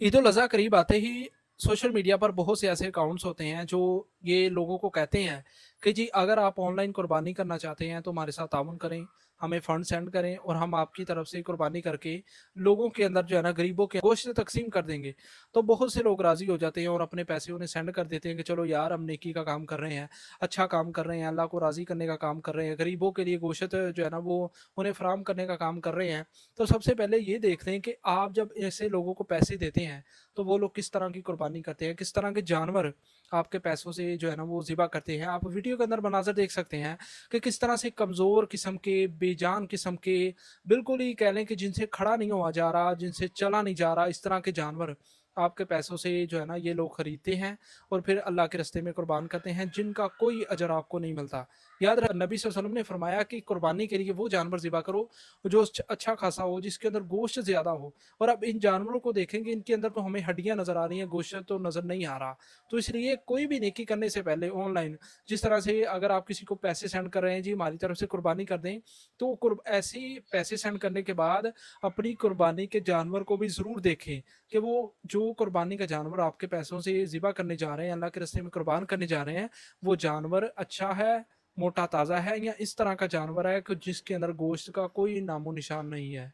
ईद उल अज़हा करीब आते ही social media पर बहुत से ऐसे अकाउंट्स होते हैं जो ये लोगों को कहते हैं कि जी अगर आप ऑनलाइन कुर्बानी करना चाहते हैं तो हमारे साथ ताउन करें, हमें फ़ंड सेंड करें और हम आपकी तरफ से कुर्बानी करके लोगों के अंदर जो है ना गरीबों के गोश्त तक़सीम कर देंगे। तो बहुत से लोग राज़ी हो जाते हैं और अपने पैसे उन्हें सेंड कर देते हैं कि चलो यार हम नेकी का काम कर रहे हैं, अच्छा काम कर रहे हैं, अल्लाह को राज़ी करने का काम कर रहे हैं, गरीबों के लिए गोश्त जो है ना वो उन्हें फ़राहम करने का काम कर रहे हैं। तो सबसे पहले ये देखते हैं कि आप जब ऐसे लोगों को पैसे देते हैं, तो वो लोग किस तरह की कुर्बानी करते हैं, किस तरह के जानवर आपके पैसों से जो है ना वो ज़िबा करते हैं। आप वीडियो के अंदर मनाज़र देख सकते हैं कि किस तरह से कमज़ोर किस्म के, बेजान किस्म के, बिल्कुल ही कह लें कि जिनसे खड़ा नहीं हुआ जा रहा, जिनसे चला नहीं जा रहा, इस तरह के जानवर आपके पैसों से जो है ना ये लोग खरीदते हैं और फिर अल्लाह के रास्ते में कुर्बान करते हैं, जिनका कोई अजर आपको नहीं मिलता। याद रख नबी सल्लल्लाहु अलैहि वसल्लम ने फरमाया कि कुर्बानी के लिए वो जानवर ज़िबा करो जो अच्छा खासा हो, जिसके अंदर गोश्त ज़्यादा हो। और अब इन जानवरों को देखेंगे, इनके अंदर तो हमें हड्डियाँ नज़र आ रही हैं, गोश्त तो नज़र नहीं आ रहा। तो इसलिए कोई भी नेकी करने से पहले ऑनलाइन जिस तरह से अगर आप किसी को पैसे सेंड कर रहे हैं, जी हमारी तरफ से कुर्बानी कर दें, तो ऐसे ही पैसे सेंड करने के बाद अपनी कुर्बानी के जानवर को भी ज़रूर देखें कि वो जो कुर्बानी का जानवर आपके पैसों से ज़िबा करने जा रहे हैं, अल्लाह के रास्ते में कुर्बान करने जा रहे हैं, वो जानवर अच्छा है, मोटा ताज़ा है या इस तरह का जानवर है कि जिसके अंदर गोश्त का कोई नामो निशान नहीं है।